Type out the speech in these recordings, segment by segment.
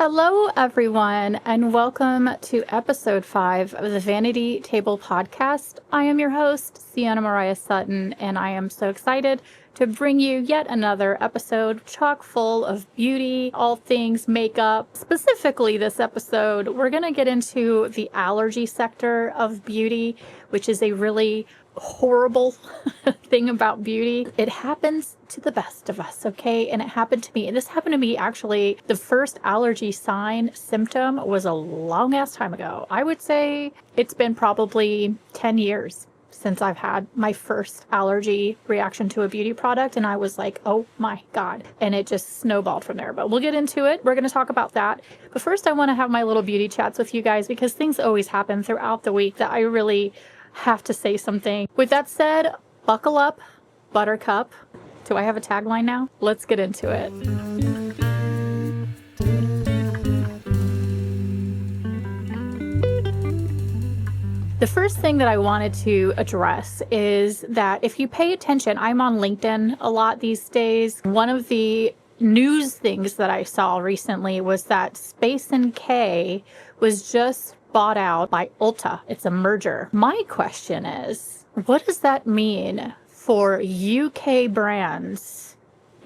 Hello, everyone, and welcome to episode 5 of the Vanity Table podcast. I am your host, Sienna Mariah Sutton, and I am so excited to bring you yet another episode chock full of beauty, all things makeup. Specifically, this episode, we're going to get into the allergy sector of beauty, which is a really horrible thing about beauty. It happens to the best of us, okay? And it happened to me. And this happened to me actually. The first allergy symptom was a long ass time ago. I would say it's been probably 10 years since I've had my first allergy reaction to a beauty product. And I was like, oh my God. And it just snowballed from there. But we'll get into it. We're going to talk about that. But first, I want to have my little beauty chats with you guys because things always happen throughout the week that I really have to say something. With that said, buckle up, buttercup. Do I have a tagline now? Let's get into it. The first thing that I wanted to address is that if you pay attention, I'm on LinkedIn a lot these days. One of the news things that I saw recently was that Space NK was just bought out by Ulta. It's a merger. My question is, what does that mean for UK brands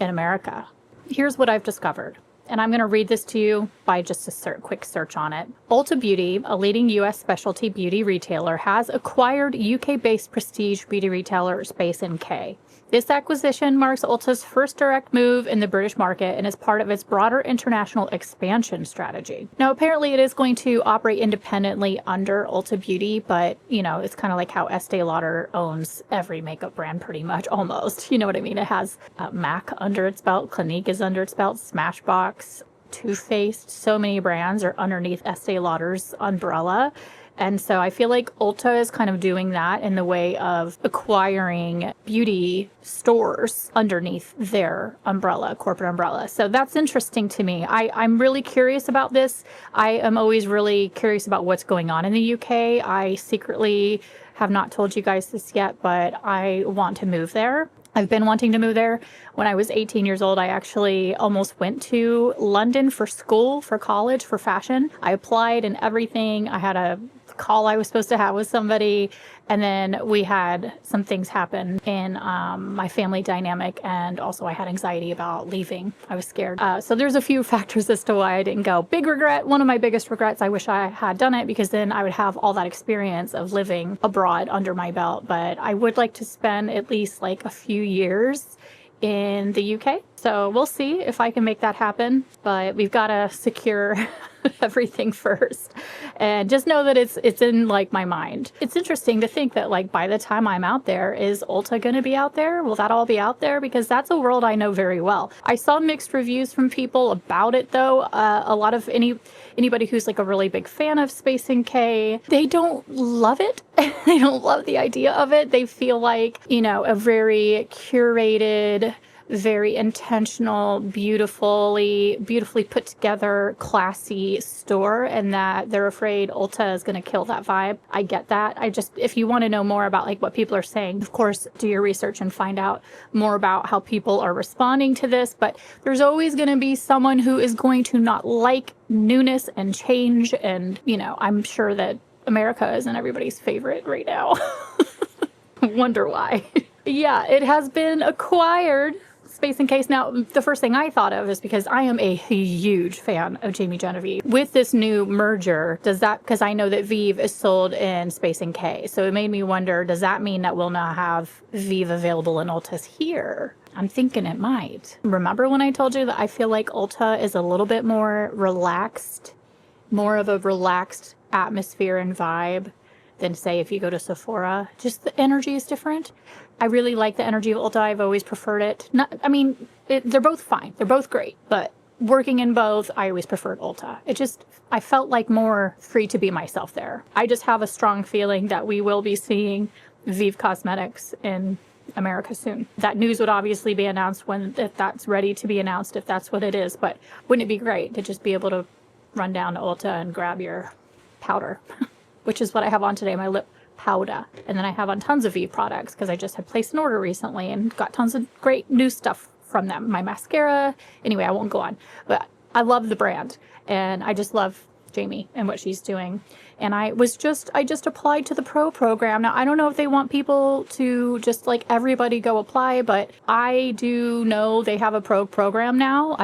in America? Here's what I've discovered. And I'm going to read this to you by just a quick search on it. Ulta Beauty, a leading U.S. specialty beauty retailer, has acquired UK-based prestige beauty retailer Space NK. This acquisition marks Ulta's first direct move in the British market and is part of its broader international expansion strategy. Now, apparently it is going to operate independently under Ulta Beauty, but, you know, it's kind of like how Estee Lauder owns every makeup brand pretty much, almost. You know what I mean? It has MAC under its belt, Clinique is under its belt, Smashbox, Too Faced, so many brands are underneath Estee Lauder's umbrella. And so I feel like Ulta is kind of doing that in the way of acquiring beauty stores underneath their umbrella, corporate umbrella. So that's interesting to me. I'm really curious about this. I am always really curious about what's going on in the UK. I secretly have not told you guys this yet, but I want to move there. I've been wanting to move there. When I was 18 years old, I actually almost went to London for school, for college, for fashion. I applied and everything. I had a call I was supposed to have with somebody, and then we had some things happen in my family dynamic, and also I had anxiety about leaving. I was scared. So there's a few factors as to why I didn't go. Big regret. One of my biggest regrets, I wish I had done it because then I would have all that experience of living abroad under my belt. But I would like to spend at least like a few years in the UK. So we'll see if I can make that happen, but we've got to secure everything first. And just know that it's in like my mind. It's interesting to think that like by the time I'm out there, is Ulta going to be out there? Will that all be out there? Because that's a world I know very well. I saw mixed reviews from people about it though. A lot of anybody who's like a really big fan of Space NK, they don't love it. They don't love the idea of it. They feel like, you know, a very curated, very intentional, beautifully put together, classy store, and that they're afraid Ulta is going to kill that vibe. I get that. If you want to know more about like what people are saying, of course, do your research and find out more about how people are responding to this. But there's always going to be someone who is going to not like newness and change. And, you know, I'm sure that America isn't everybody's favorite right now. Wonder why. Yeah, it has been acquired. Space NK. Now, the first thing I thought of is because I am a huge fan of Jamie Genevieve. With this new merger, because I know that Vive is sold in Space NK, so it made me wonder, does that mean that we'll now have Vive available in Ulta's here? I'm thinking it might. Remember when I told you that I feel like Ulta is a little bit more relaxed, more of a relaxed atmosphere and vibe than, say, if you go to Sephora? Just the energy is different. I really like the energy of Ulta. I've always preferred it. They're both fine. They're both great. But working in both, I always preferred Ulta. I felt like more free to be myself there. I just have a strong feeling that we will be seeing Vive Cosmetics in America soon. That news would obviously be announced if that's ready to be announced, if that's what it is. But wouldn't it be great to just be able to run down to Ulta and grab your powder, which is what I have on today, my lip powder. And then I have on tons of Vive products because I just had placed an order recently and got tons of great new stuff from them. My mascara. Anyway, I won't go on. But I love the brand, and I just love Jamie and what she's doing. And I just applied to the pro program. Now, I don't know if they want people to just like everybody go apply, but I do know they have a pro program now.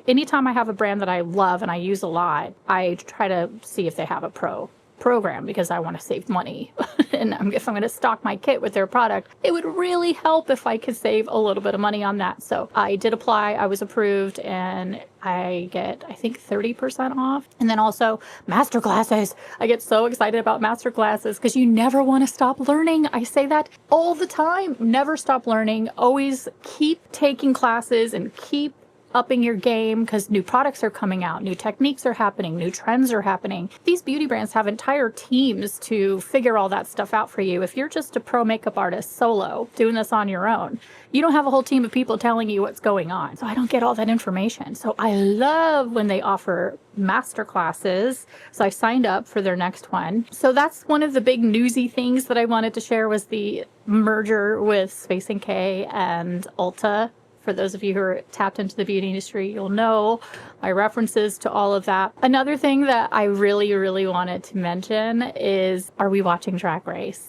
Anytime I have a brand that I love and I use a lot, I try to see if they have a pro program because I want to save money. And if I'm going to stock my kit with their product, it would really help if I could save a little bit of money on that. So I did apply, I was approved, and I get, I think, 30% off. And then also masterclasses. I get so excited about masterclasses because you never want to stop learning. I say that all the time. Never stop learning. Always keep taking classes and keep upping your game because new products are coming out, new techniques are happening, new trends are happening. These beauty brands have entire teams to figure all that stuff out for you. If you're just a pro makeup artist solo doing this on your own, you don't have a whole team of people telling you what's going on. So I don't get all that information. So I love when they offer master classes. So I signed up for their next one. So that's one of the big newsy things that I wanted to share was the merger with Space NK and Ulta. For those of you who are tapped into the beauty industry, you'll know my references to all of that. Another thing that I really, really wanted to mention is, are we watching Drag Race?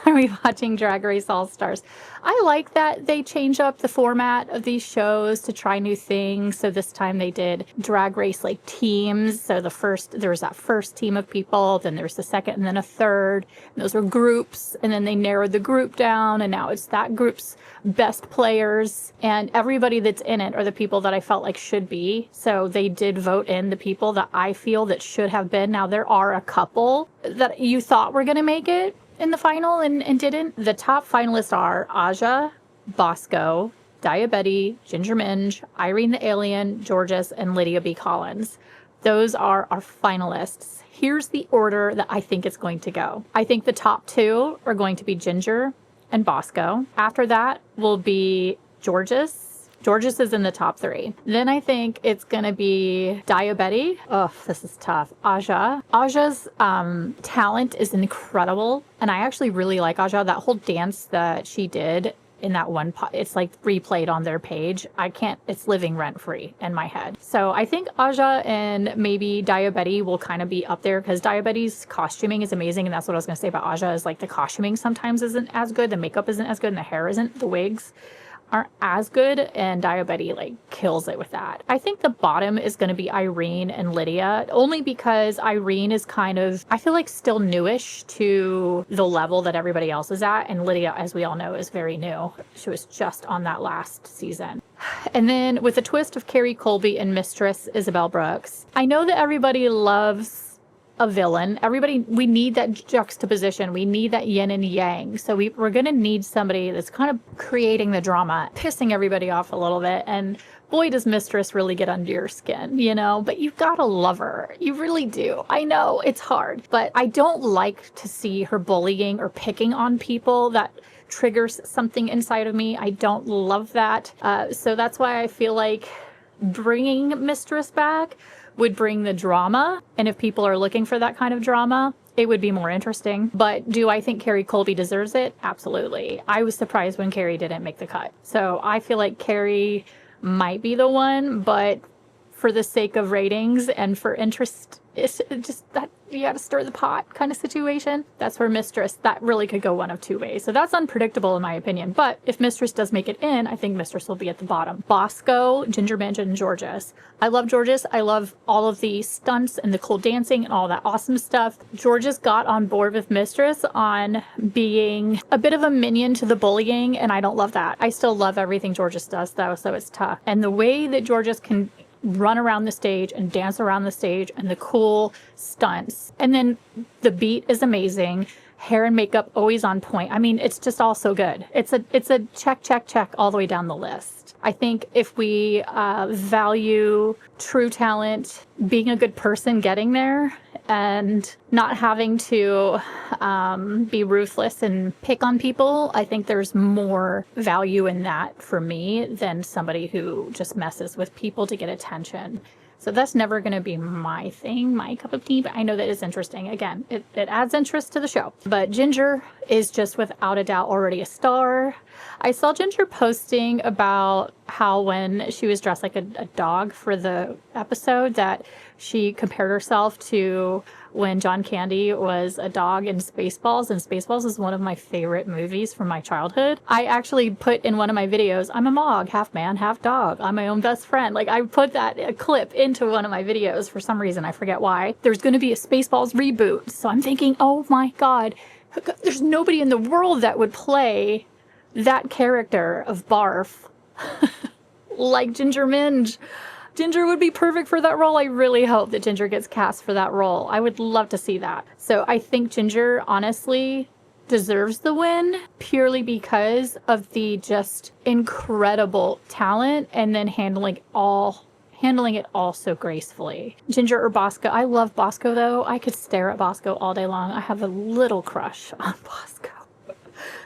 Are we watching Drag Race All-Stars? I like that they change up the format of these shows to try new things. So this time they did Drag Race like teams. So there was that first team of people, then there was the second and then a third. And those were groups. And then they narrowed the group down and now it's that group's best players. And everybody that's in it are the people that I felt like should be. So they did vote in the people that I feel that should have been. Now there are a couple that you thought were going to make it in the final and didn't. The top finalists are Aja, Bosco, Diabetes, Ginger Minge, Irene the Alien, Georges, and Lydia B. Collins. Those are our finalists. Here's the order that I think it's going to go. I think the top two are going to be Ginger and Bosco. After that will be Georges. Georges is in the top three. Then I think it's going to be Diabetes. Oh, this is tough. Aja. Aja's talent is incredible. And I actually really like Aja. That whole dance that she did in that one, it's like replayed on their page. It's living rent free in my head. So I think Aja and maybe Diabetes will kind of be up there because Diabetes costuming is amazing. And that's what I was going to say about Aja is like the costuming sometimes isn't as good. The makeup isn't as good and the hair isn't. The wigs aren't as good, and Diabetes like kills it with that. I think the bottom is going to be Irene and Lydia, only because Irene is kind of, I feel like still newish to the level that everybody else is at, and Lydia, as we all know, is very new. She was just on that last season. And then with a twist of Carrie Colby and Mistress Isabel Brooks, I know that everybody loves a villain. We need that juxtaposition. We need that yin and yang. So we're going to need somebody that's kind of creating the drama, pissing everybody off a little bit. And boy, does Mistress really get under your skin, but you've got to love her. You really do. I know it's hard, but I don't like to see her bullying or picking on people. That triggers something inside of me. I don't love that. So that's why I feel like bringing Mistress back would bring the drama. And if people are looking for that kind of drama, it would be more interesting. But do I think Carrie Colby deserves it? Absolutely. I was surprised when Carrie didn't make the cut. So I feel like Carrie might be the one, but for the sake of ratings and for interest, it's just that you got to stir the pot kind of situation. That's where Mistress, that really could go one of two ways. So that's unpredictable in my opinion. But if Mistress does make it in, I think Mistress will be at the bottom. Bosco, Ginger Minge, and Georges. I love Georges. I love all of the stunts and the cool dancing and all that awesome stuff. Georges got on board with Mistress on being a bit of a minion to the bullying, and I don't love that. I still love everything Georges does though, so it's tough. And the way that Georges can run around the stage and dance around the stage and the cool stunts. And then the beat is amazing. Hair and makeup always on point. I mean, it's just all so good. It's a check, check, check all the way down the list. I think if we value true talent, being a good person getting there, and not having to be ruthless and pick on people, I think there's more value in that for me than somebody who just messes with people to get attention. So that's never going to be my thing, my cup of tea, but I know that it's interesting. Again, it adds interest to the show. But Ginger is just without a doubt already a star. I saw Ginger posting about how when she was dressed like a dog for the episode, that she compared herself to when John Candy was a dog in Spaceballs, and Spaceballs is one of my favorite movies from my childhood. I actually put in one of my videos, I'm a Mog, half man, half dog. I'm my own best friend. Like, I put that clip into one of my videos for some reason. I forget why. There's going to be a Spaceballs reboot. So I'm thinking, oh my God, there's nobody in the world that would play that character of Barf like Ginger Minge. Ginger would be perfect for that role. I really hope that Ginger gets cast for that role. I would love to see that. So I think Ginger honestly deserves the win purely because of the just incredible talent and then handling it all so gracefully. Ginger or Bosco. I love Bosco though. I could stare at Bosco all day long. I have a little crush on Bosco.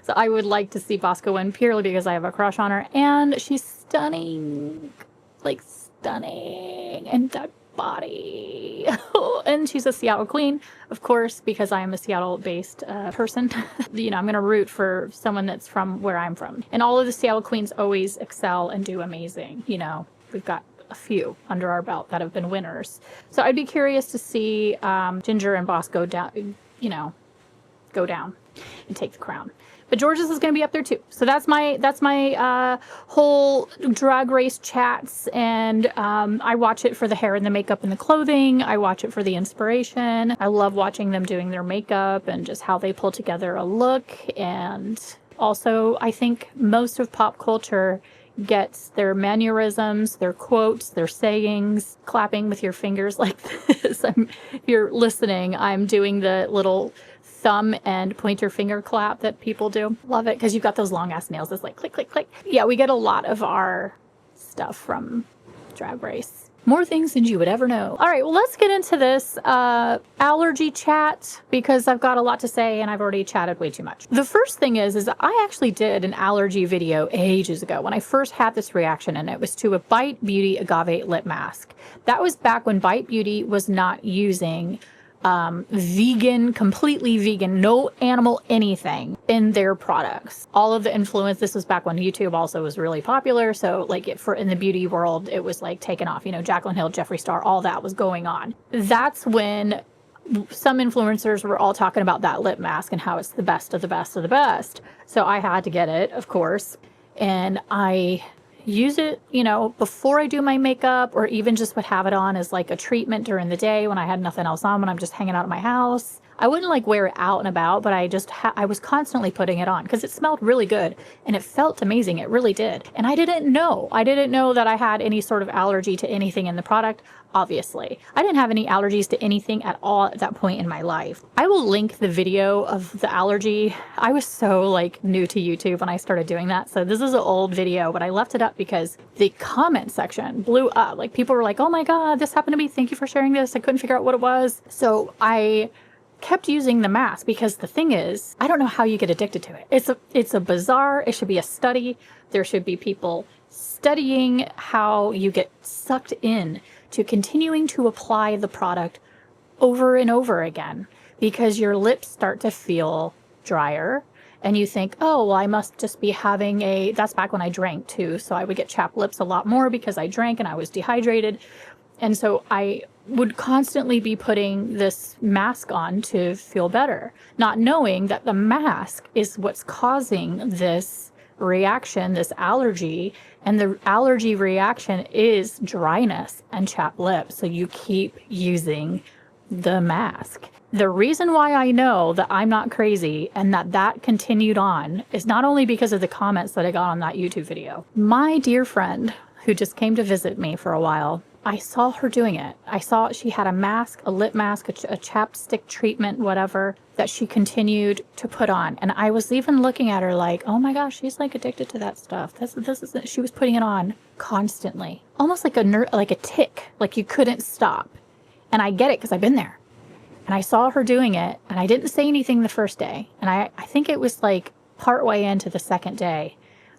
So I would like to see Bosco win purely because I have a crush on her and she's stunning. Like stunning in that body. And she's a Seattle queen, of course, because I am a Seattle-based person. You know, I'm going to root for someone that's from where I'm from. And all of the Seattle queens always excel and do amazing. You know, we've got a few under our belt that have been winners. So I'd be curious to see Ginger and Bosco down, you know, go down and take the crown. But George's is going to be up there too. So that's my whole Drag Race chats, and I watch it for the hair and the makeup and the clothing. I watch it for the inspiration. I love watching them doing their makeup and just how they pull together a look. And also, I think most of pop culture gets their mannerisms, their quotes, their sayings, clapping with your fingers like this. If you're listening, I'm doing the little thumb and pointer finger clap that people do. Love it because you've got those long ass nails. It's like click, click, click. Yeah, we get a lot of our stuff from Drag Race. More things than you would ever know. All right, well, let's get into this allergy chat because I've got a lot to say and I've already chatted way too much. The first thing is I actually did an allergy video ages ago when I first had this reaction, and it was to a Bite Beauty agave lip mask. That was back when Bite Beauty was not using vegan, completely vegan, no animal anything in their products. All of the influence, this was back when YouTube also was really popular. So like in the beauty world, it was like taken off, you know, Jaclyn Hill, Jeffree Star, all that was going on. That's when some influencers were all talking about that lip mask and how it's the best of the best of the best. So I had to get it, of course. And I use it, you know, before I do my makeup, or even just would have it on as like a treatment during the day when I had nothing else on, when I'm just hanging out at my house. I wouldn't like wear it out and about, but I was constantly putting it on because it smelled really good and it felt amazing. It really did. And I didn't know that I had any sort of allergy to anything in the product. Obviously, I didn't have any allergies to anything at all at that point in my life. I will link the video of the allergy. I was so like new to YouTube when I started doing that. So this is an old video, but I left it up because the comment section blew up. Like people were like, oh my God, this happened to me. Thank you for sharing this. I couldn't figure out what it was. So I kept using the mask because the thing is, I don't know how you get addicted to it. It's a bizarre, it should be a study. There should be people studying how you get sucked in to continuing to apply the product over and over again because your lips start to feel drier and you think, oh, well, I must just be having that's back when I drank too. So I would get chapped lips a lot more because I drank and I was dehydrated. And so I would constantly be putting this mask on to feel better, not knowing that the mask is what's causing this reaction, this allergy, and the allergy reaction is dryness and chapped lips. So you keep using the mask. The reason why I know that I'm not crazy and that continued on is not only because of the comments that I got on that YouTube video. My dear friend who just came to visit me for a while, I saw her doing it. I saw she had a mask, a lip mask, a chapstick treatment, whatever, that she continued to put on. And I was even looking at her like, oh my gosh, she's like addicted to that stuff. She was putting it on constantly, almost like a tick, like you couldn't stop. And I get it because I've been there. And I saw her doing it and I didn't say anything the first day. And I think it was like partway into the second day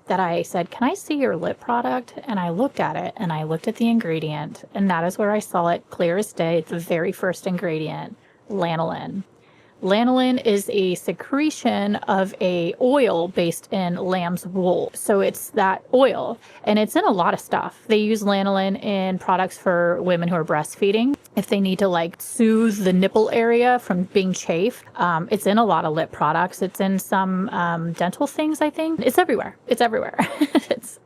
that I said, can I see your lip product? And I looked at it and I looked at the ingredient, and that is where I saw it clear as day. The very first ingredient, lanolin. Lanolin is a secretion of a oil based in lamb's wool. So it's that oil, and it's in a lot of stuff. They use lanolin in products for women who are breastfeeding. If they need to like soothe the nipple area from being chafed, it's in a lot of lip products. It's in some dental things, I think. It's everywhere. It's everywhere.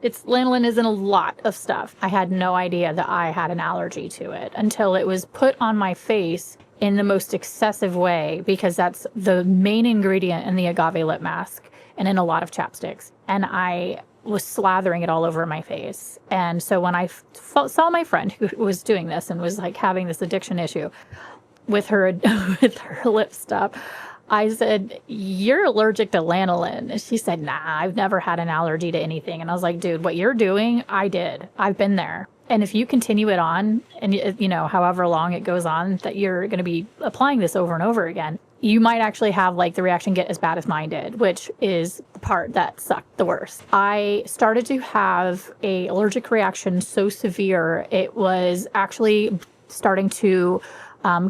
it's lanolin is in a lot of stuff. I had no idea that I had an allergy to it until it was put on my face in the most excessive way, because that's the main ingredient in the agave lip mask and in a lot of chapsticks. And I was slathering it all over my face. And so when I saw my friend who was doing this and was like having this addiction issue with her with her lip stuff, I said, "You're allergic to lanolin." And she said, "Nah, I've never had an allergy to anything." And I was like, "Dude, what you're doing, I did. I've been there. And if you continue it on, and you know, however long it goes on, that you're going to be applying this over and over again, you might actually have like the reaction get as bad as mine did," which is the part that sucked the worst. I started to have a allergic reaction so severe, it was actually starting to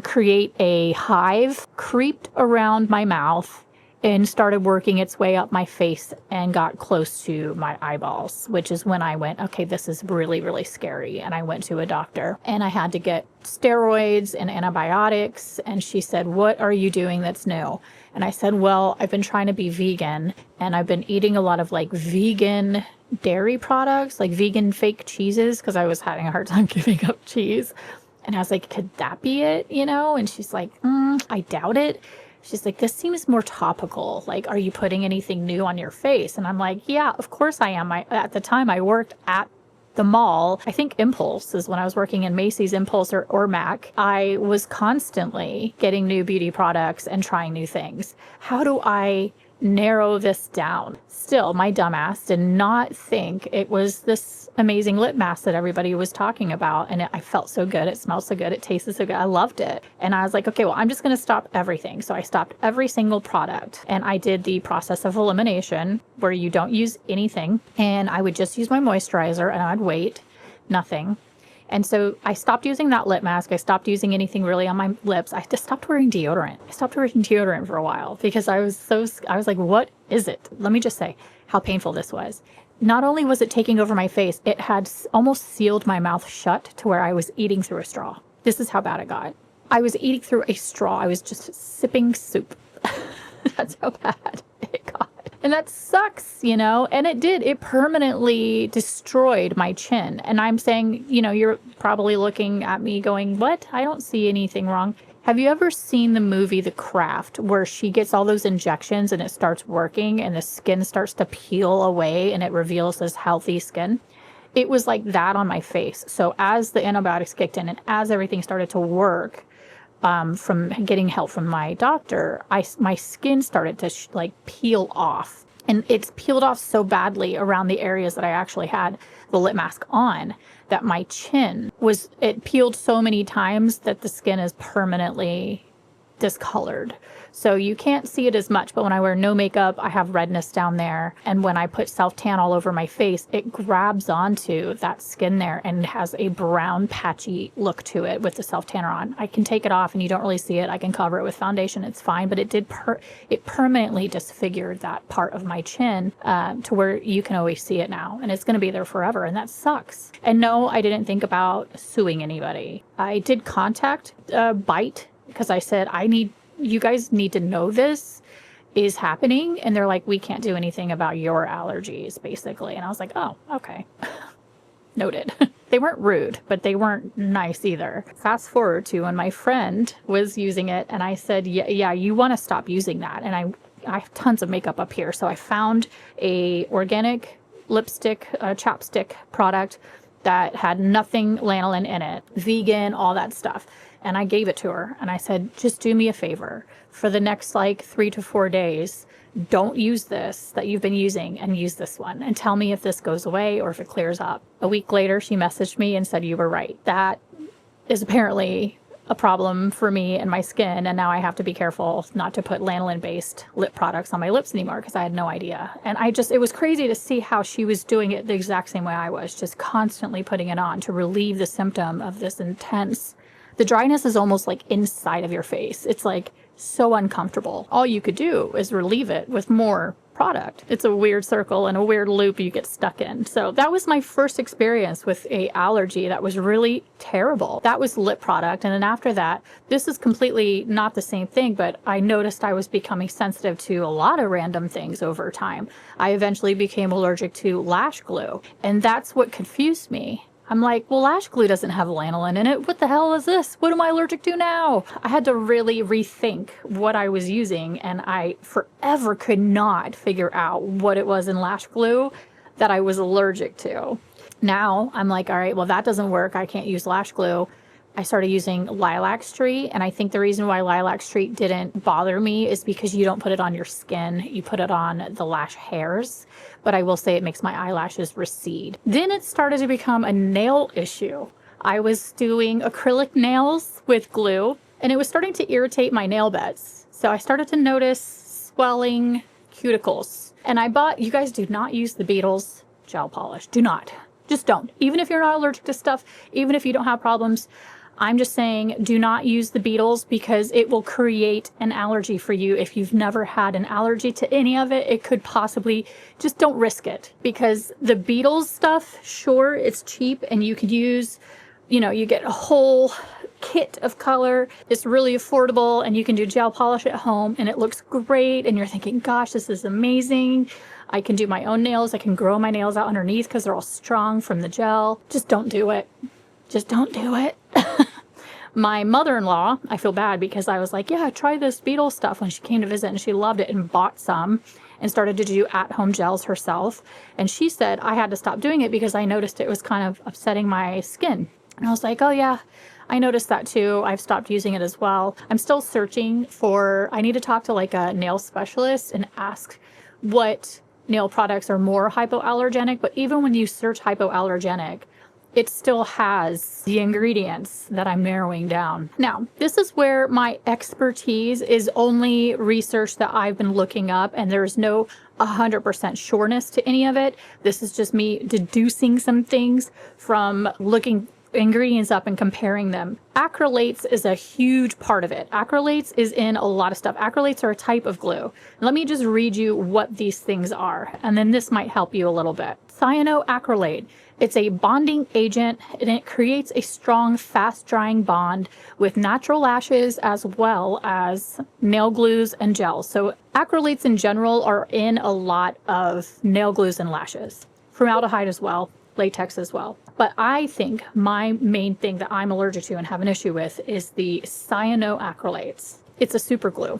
create a hive, creeped around my mouth, and started working its way up my face and got close to my eyeballs, which is when I went, okay, this is really, really scary. And I went to a doctor and I had to get steroids and antibiotics. And she said, "What are you doing that's new?" And I said, "Well, I've been trying to be vegan, and I've been eating a lot of like vegan dairy products, like vegan fake cheeses, because I was having a hard time giving up cheese." And I was like, "Could that be it?" You know? And she's like, "I doubt it." She's like, "This seems more topical. Like, are you putting anything new on your face?" And I'm like, "Yeah, of course I am." At the time I worked at the mall, I think Impulse is when I was working in Macy's, Impulse or MAC. I was constantly getting new beauty products and trying new things. How do I narrow this down? Still, my dumbass did not think it was this amazing lip mask that everybody was talking about. And I felt so good. It smelled so good. It tasted so good. I loved it. And I was like, okay, well, I'm just going to stop everything. So I stopped every single product, and I did the process of elimination where you don't use anything. And I would just use my moisturizer and I'd wait, nothing. And so I stopped using that lip mask. I stopped using anything really on my lips. I just stopped wearing deodorant. I stopped wearing deodorant for a while because I was like, what is it? Let me just say how painful this was. Not only was it taking over my face, it had almost sealed my mouth shut to where I was eating through a straw. This is how bad it got. I was eating through a straw. I was just sipping soup. That's how bad it got. And that sucks, you know, and it did. It permanently destroyed my chin. And I'm saying, you know, you're probably looking at me going, "What? I don't see anything wrong." Have you ever seen the movie The Craft, where she gets all those injections and it starts working and the skin starts to peel away and it reveals this healthy skin? It was like that on my face. So as the antibiotics kicked in and as everything started to work, from getting help from my doctor, my skin started to like peel off. And it's peeled off so badly around the areas that I actually had the lip mask on that my chin it peeled so many times that the skin is permanently discolored. So you can't see it as much, but when I wear no makeup, I have redness down there. And when I put self-tan all over my face, it grabs onto that skin there and has a brown patchy look to it with the self-tanner on. I can take it off and you don't really see it. I can cover it with foundation. It's fine, but it permanently disfigured that part of my chin to where you can always see it now. And it's going to be there forever. And that sucks. And no, I didn't think about suing anybody. I did contact Bite because I said, you guys need to know this is happening. And they're like, "We can't do anything about your allergies," basically. And I was like, oh, okay. Noted. They weren't rude, but they weren't nice either. Fast forward to when my friend was using it and I said, yeah, you want to stop using that. And I have tons of makeup up here. So I found a organic lipstick, chapstick product that had nothing lanolin in it, vegan, all that stuff. And I gave it to her and I said, "Just do me a favor. For the next like 3 to 4 days, don't use this that you've been using and use this one and tell me if this goes away or if it clears up." A week later, she messaged me and said, "You were right. That is apparently a problem for me and my skin. And now I have to be careful not to put lanolin-based lip products on my lips anymore," because I had no idea. And it was crazy to see how she was doing it the exact same way I was, just constantly putting it on to relieve the symptom of this intense. The dryness is almost like inside of your face. It's like so uncomfortable. All you could do is relieve it with more product. It's a weird circle and a weird loop you get stuck in. So that was my first experience with a allergy that was really terrible. That was lip product. And then after that, this is completely not the same thing, but I noticed I was becoming sensitive to a lot of random things over time. I eventually became allergic to lash glue, and that's what confused me. I'm like, well, lash glue doesn't have lanolin in it. What the hell is this? What am I allergic to now? I had to really rethink what I was using, and I forever could not figure out what it was in lash glue that I was allergic to. Now I'm like, all right, well, that doesn't work. I can't use lash glue. I started using lilac street, and I think the reason why lilac street didn't bother me is because you don't put it on your skin, you put it on the lash hairs. But I will say it makes my eyelashes recede. Then it started to become a nail issue. I was doing acrylic nails with glue, and it was starting to irritate my nail beds. So I started to notice swelling cuticles. And I bought, you guys do not use the Beetles gel polish. Do not. Just don't. Even if you're not allergic to stuff, even if you don't have problems, I'm just saying, do not use the Beetles because it will create an allergy for you. If you've never had an allergy to any of it, it could possibly, just don't risk it. Because the Beetles stuff, sure, it's cheap and you could use, you know, you get a whole kit of color. It's really affordable and you can do gel polish at home and it looks great. And you're thinking, gosh, this is amazing. I can do my own nails. I can grow my nails out underneath because they're all strong from the gel. Just don't do it. Just don't do it. My mother-in-law, I feel bad because I was like, yeah, try this Beetle stuff when she came to visit, and she loved it and bought some and started to do at-home gels herself. And she said I had to stop doing it because I noticed it was kind of upsetting my skin. And I was like, oh yeah, I noticed that too. I've stopped using it as well. I'm still searching for, I need to talk to like a nail specialist and ask what nail products are more hypoallergenic. But even when you search hypoallergenic, it still has the ingredients that I'm narrowing down. Now, this is where my expertise is only research that I've been looking up, and there's no 100% sureness to any of it. This is just me deducing some things from looking ingredients up and comparing them. Acrylates is a huge part of it. Acrylates is in a lot of stuff. Acrylates are a type of glue. Let me just read you what these things are, and then this might help you a little bit. Cyanoacrylate. It's a bonding agent, and it creates a strong, fast-drying bond with natural lashes as well as nail glues and gels. So acrylates in general are in a lot of nail glues and lashes. Formaldehyde as well, latex as well. But I think my main thing that I'm allergic to and have an issue with is the cyanoacrylates. It's a super glue.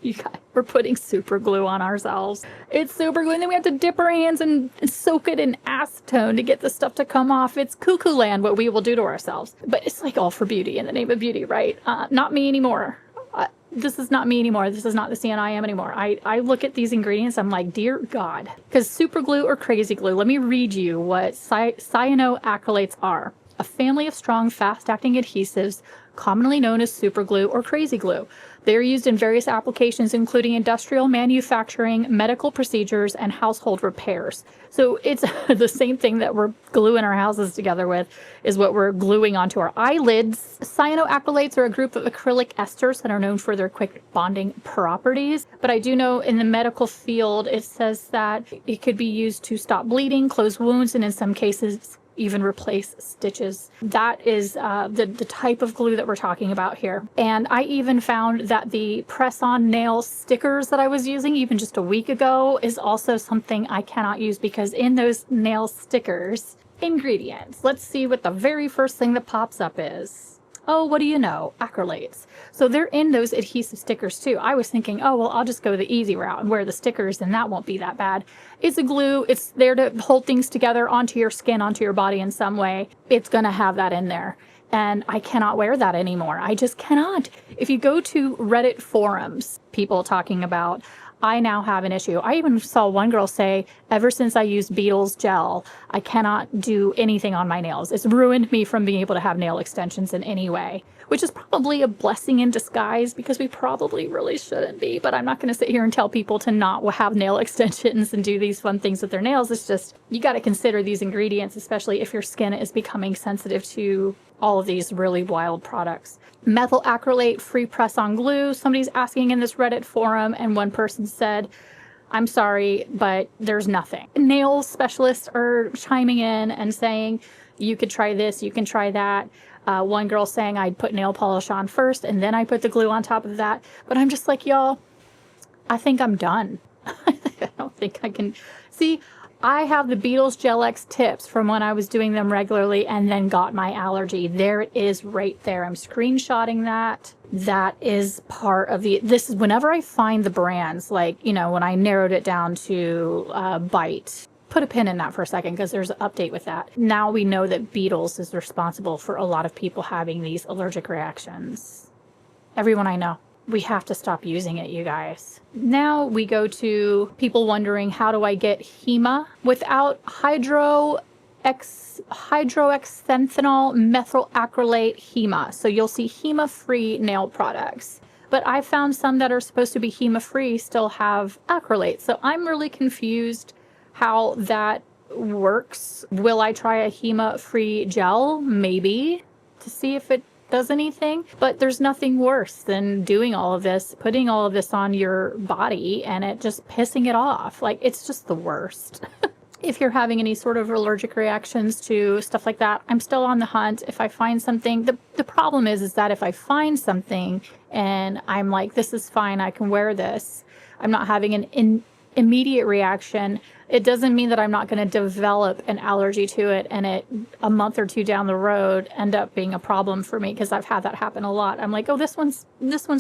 You guys, we're putting super glue on ourselves. It's super glue, and then we have to dip our hands and soak it in acetone to get the stuff to come off. It's cuckoo land what we will do to ourselves. But it's like all for beauty, in the name of beauty, right? Not me anymore. This is not me anymore. This is not the CN I am anymore. I look at these ingredients, I'm like, dear God. Because super glue or crazy glue, let me read you what cyanoacrylates are. A family of strong, fast-acting adhesives commonly known as super glue or crazy glue. They are used in various applications, including industrial manufacturing, medical procedures, and household repairs. So it's the same thing that we're gluing our houses together with is what we're gluing onto our eyelids. Cyanoacrylates are a group of acrylic esters that are known for their quick bonding properties. But I do know in the medical field, it says that it could be used to stop bleeding, close wounds, and in some cases, even replace stitches. That is the type of glue that we're talking about here. And I even found that the press-on nail stickers that I was using even just a week ago is also something I cannot use because in those nail stickers, ingredients. Let's see what the very first thing that pops up is. Oh, what do you know? Acrylates. So they're in those adhesive stickers too. I was thinking, oh, well, I'll just go the easy route and wear the stickers and that won't be that bad. It's a glue. It's there to hold things together onto your skin, onto your body in some way. It's going to have that in there. And I cannot wear that anymore. I just cannot. If you go to Reddit forums, people talking about, I now have an issue. I even saw one girl say, ever since I used Beetles gel, I cannot do anything on my nails. It's ruined me from being able to have nail extensions in any way, which is probably a blessing in disguise because we probably really shouldn't be. But I'm not going to sit here and tell people to not have nail extensions and do these fun things with their nails. It's just, you got to consider these ingredients, especially if your skin is becoming sensitive to all of these really wild products. Methyl acrylate free press-on glue. Somebody's asking in this Reddit forum, and one person said, I'm sorry, but there's nothing. Nail specialists are chiming in and saying, you could try this, you can try that. One girl saying I'd put nail polish on first and then I put the glue on top of that. But I'm just like, y'all, I think I'm done. I don't think I can. See, I have the Beetles Gel X tips from when I was doing them regularly and then got my allergy. There it is right there. I'm screenshotting that. That is part of this is whenever I find the brands, like, you know, when I narrowed it down to Bite. Put a pin in that for a second because there's an update with that. Now we know that Beetles is responsible for a lot of people having these allergic reactions. Everyone I know. We have to stop using it, you guys. Now we go to people wondering, how do I get HEMA without hydroxyethanol methyl acrylate HEMA? So you'll see HEMA-free nail products. But I found some that are supposed to be HEMA-free still have acrylate. So I'm really confused how that works. Will I try a HEMA-free gel? Maybe, to see if it does anything. But there's nothing worse than doing all of this, putting all of this on your body and it just pissing it off. Like, it's just the worst. If you're having any sort of allergic reactions to stuff like that, I'm still on the hunt. If I find something, the problem is that if I find something and I'm like, this is fine, I can wear this, I'm not having an immediate reaction, it doesn't mean that I'm not going to develop an allergy to it and it a month or two down the road end up being a problem for me, because I've had that happen a lot. I'm like, oh, this one's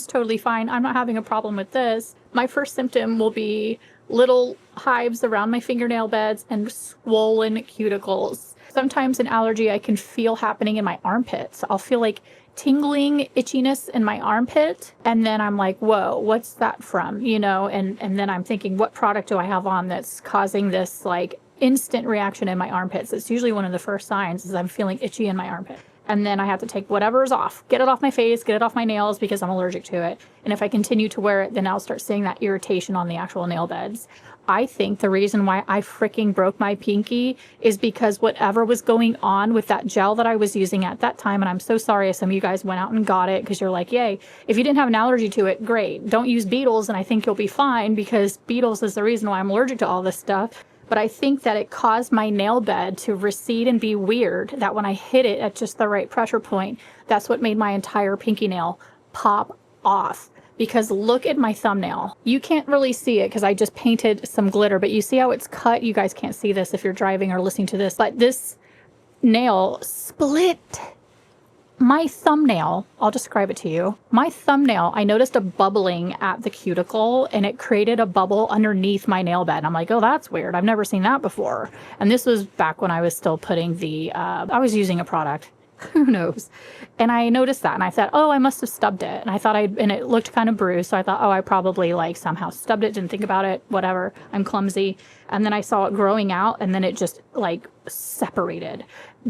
totally fine. I'm not having a problem with this. My first symptom will be little hives around my fingernail beds and swollen cuticles. Sometimes an allergy I can feel happening in my armpits. I'll feel like tingling itchiness in my armpit, and then I'm like, whoa, what's that from, you know? And then I'm thinking, what product do I have on that's causing this like instant reaction in my armpits? It's usually one of the first signs, is I'm feeling itchy in my armpit, and then I have to take whatever's off, get it off my face, get it off my nails, because I'm allergic to it. And if I continue to wear it, then I'll start seeing that irritation on the actual nail beds. I think the reason why I freaking broke my pinky is because whatever was going on with that gel that I was using at that time, and I'm so sorry if some of you guys went out and got it because you're like, yay, if you didn't have an allergy to it, great. Don't use Beetles and I think you'll be fine, because Beetles is the reason why I'm allergic to all this stuff. But I think that it caused my nail bed to recede and be weird, that when I hit it at just the right pressure point, that's what made my entire pinky nail pop off. Because look at my thumbnail. You can't really see it because I just painted some glitter, but you see how it's cut? You guys can't see this if you're driving or listening to this, but this nail split. My thumbnail, I'll describe it to you. My thumbnail, I noticed a bubbling at the cuticle and it created a bubble underneath my nail bed. I'm like, oh, that's weird. I've never seen that before. And this was back when I was still putting the, I was using a product. Who knows? And I noticed that and I thought, oh, I must have stubbed it. And I thought and it looked kind of bruised. So I thought, oh, I probably like somehow stubbed it, didn't think about it, whatever. I'm clumsy. And then I saw it growing out and then it just like separated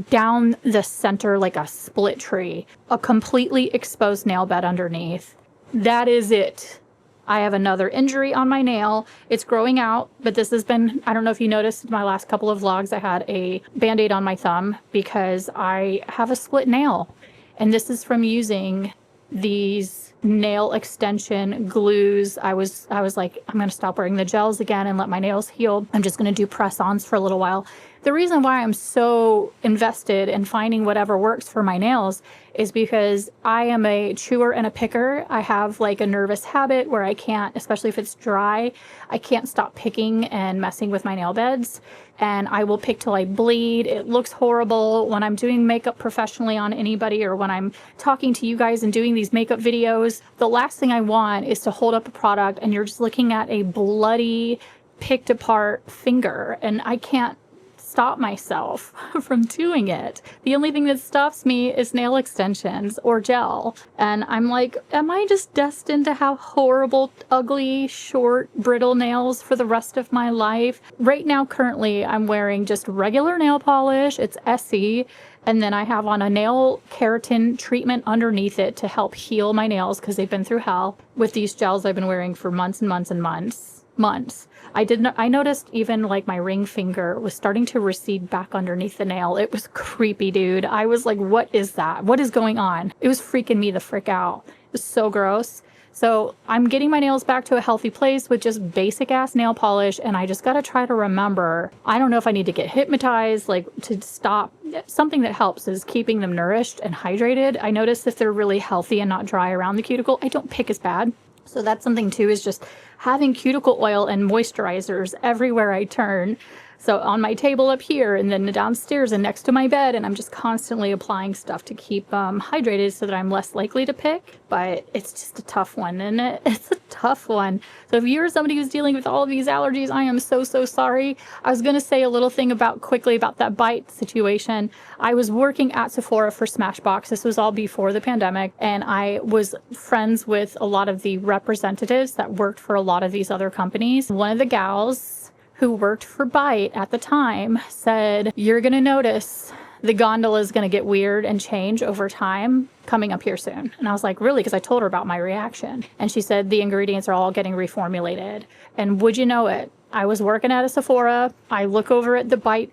down the center like a split tree, a completely exposed nail bed underneath. That is it. I have another injury on my nail. It's growing out, but this has been, I don't know if you noticed in my last couple of vlogs, I had a Band-Aid on my thumb because I have a split nail. And this is from using these nail extension glues. I was like, I'm going to stop wearing the gels again and let my nails heal. I'm just going to do press-ons for a little while. The reason why I'm so invested in finding whatever works for my nails is because I am a chewer and a picker. I have like a nervous habit where I can't, especially if it's dry, I can't stop picking and messing with my nail beds. And I will pick till I bleed. It looks horrible when I'm doing makeup professionally on anybody, or when I'm talking to you guys and doing these makeup videos. The last thing I want is to hold up a product and you're just looking at a bloody, picked apart finger, and I can't stop myself from doing it. The only thing that stops me is nail extensions or gel. And I'm like, am I just destined to have horrible, ugly, short, brittle nails for the rest of my life? Right now, currently, I'm wearing just regular nail polish. It's Essie. And then I have on a nail keratin treatment underneath it to help heal my nails because they've been through hell with these gels I've been wearing for months and months and months. months. I noticed even like my ring finger was starting to recede back underneath the nail. It was creepy, dude. I was like, what is that? What is going on? It was freaking me the frick out. It was so gross. So I'm getting my nails back to a healthy place with just basic ass nail polish. And I just got to try to remember, I don't know if I need to get hypnotized, like to stop. Something that helps is keeping them nourished and hydrated. I notice if they're really healthy and not dry around the cuticle, I don't pick as bad. So that's something too, is just having cuticle oil and moisturizers everywhere I turn. So on my table up here and then downstairs and next to my bed, and I'm just constantly applying stuff to keep hydrated so that I'm less likely to pick. But it's just a tough one, isn't it? It's a tough one. So if you're somebody who's dealing with all of these allergies, I am so, so sorry. I was going to say a little thing quickly about that bite situation. I was working at Sephora for Smashbox. This was all before the pandemic. And I was friends with a lot of the representatives that worked for a lot of these other companies. One of the gals who worked for Bite at the time said, you're going to notice the gondola is going to get weird and change over time coming up here soon. And I was like, really? Because I told her about my reaction. And she said, the ingredients are all getting reformulated. And would you know it? I was working at a Sephora. I look over at the Bite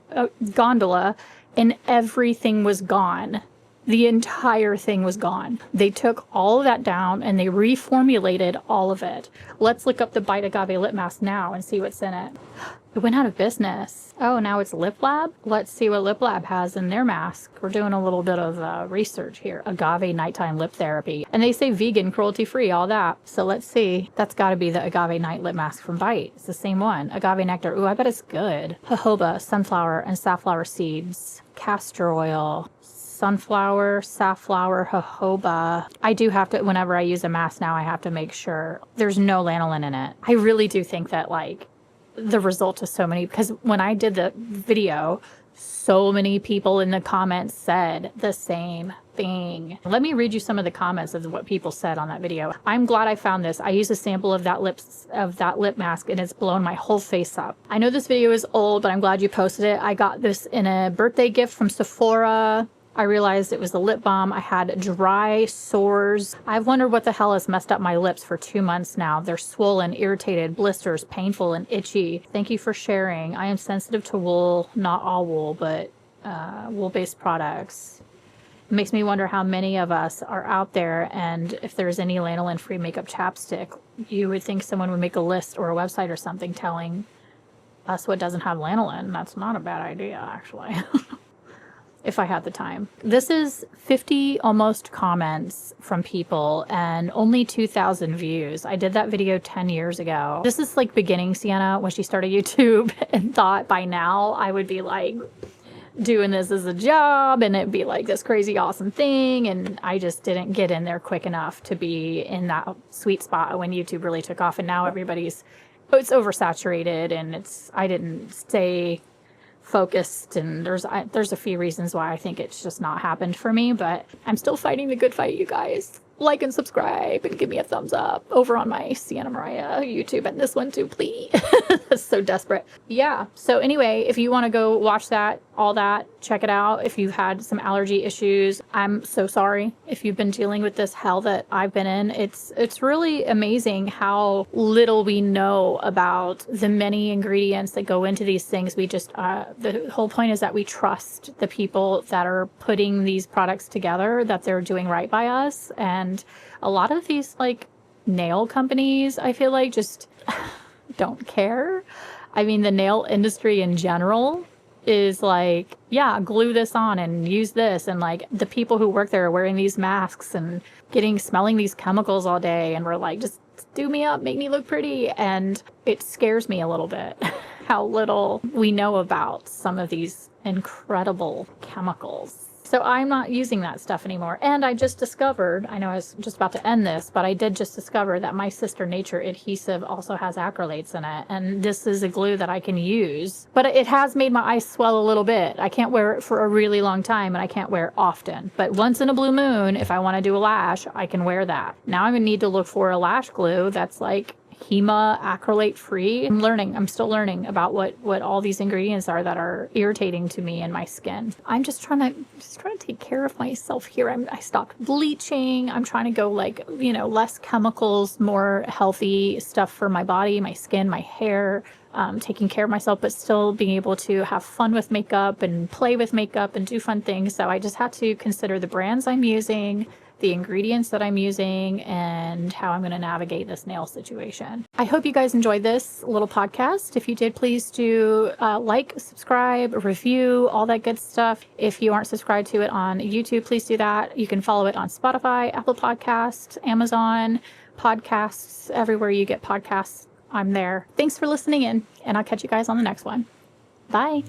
gondola and everything was gone. The entire thing was gone. They took all of that down and they reformulated all of it. Let's look up the Bite Agave lip mask now and see what's in it. It went out of business. Oh, now it's Lip Lab? Let's see what Lip Lab has in their mask. We're doing a little bit of research here. Agave nighttime lip therapy. And they say vegan, cruelty-free, all that. So let's see. That's got to be the Agave night lip mask from Bite. It's the same one. Agave nectar. Ooh, I bet it's good. Jojoba, sunflower, and safflower seeds. Castor oil. Sunflower, safflower, jojoba. I do have to, whenever I use a mask now, I have to make sure there's no lanolin in it. I really do think that like the result is so many, because when I did the video, so many people in the comments said the same thing. Let me read you some of the comments of what people said on that video. I'm glad I found this. I used a sample of that lip mask and it's blown my whole face up. I know this video is old, but I'm glad you posted it. I got this in a birthday gift from Sephora. I realized it was a lip balm. I had dry sores. I've wondered what the hell has messed up my lips for 2 months now. They're swollen, irritated, blisters, painful, and itchy. Thank you for sharing. I am sensitive to wool, not all wool, but wool-based products. It makes me wonder how many of us are out there, and if there's any lanolin-free makeup chapstick, you would think someone would make a list or a website or something telling us what doesn't have lanolin. That's not a bad idea, actually. If I had the time. This is 50 almost comments from people and only 2,000 views. I did that video 10 years ago. This is like beginning Sienna when she started YouTube and thought by now I would be like doing this as a job and it'd be like this crazy awesome thing. And I just didn't get in there quick enough to be in that sweet spot when YouTube really took off. And now it's oversaturated and I didn't stay focused, and there's a few reasons why I think it's just not happened for me, but I'm still fighting the good fight, you guys. Like and subscribe and give me a thumbs up over on my Sienna Mariah YouTube and this one too, please. That's so desperate. Yeah. So anyway, if you want to go watch that, all that, check it out. If you've had some allergy issues, I'm so sorry if you've been dealing with this hell that I've been in. It's really amazing how little we know about the many ingredients that go into these things. We just, the whole point is that we trust the people that are putting these products together, that they're doing right by us. And a lot of these like nail companies, I feel like just don't care. I mean, the nail industry in general is like, yeah, glue this on and use this. And like the people who work there are wearing these masks and smelling these chemicals all day. And we're like, just do me up, make me look pretty. And it scares me a little bit how little we know about some of these incredible chemicals. So I'm not using that stuff anymore. And I just discovered, I know I was just about to end this, but I did just discover that my Sister Nature adhesive also has acrylates in it. And this is a glue that I can use, but it has made my eyes swell a little bit. I can't wear it for a really long time and I can't wear it often. But once in a blue moon, if I want to do a lash, I can wear that. Now I'm gonna need to look for a lash glue that's like HEMA acrylate free. I'm still learning about what all these ingredients are that are irritating to me and my skin. I'm just trying to take care of myself here. I stopped bleaching. I'm trying to go less chemicals, more healthy stuff for my body, my skin, my hair. Taking care of myself, but still being able to have fun with makeup and play with makeup and do fun things. So I just had to consider the brands I'm using, the ingredients that I'm using, and how I'm going to navigate this nail situation. I hope you guys enjoyed this little podcast. If you did, please do subscribe, review, all that good stuff. If you aren't subscribed to it on YouTube, please do that. You can follow it on Spotify, Apple Podcasts, Amazon Podcasts, everywhere you get podcasts. I'm there. Thanks for listening in, and I'll catch you guys on the next one. Bye.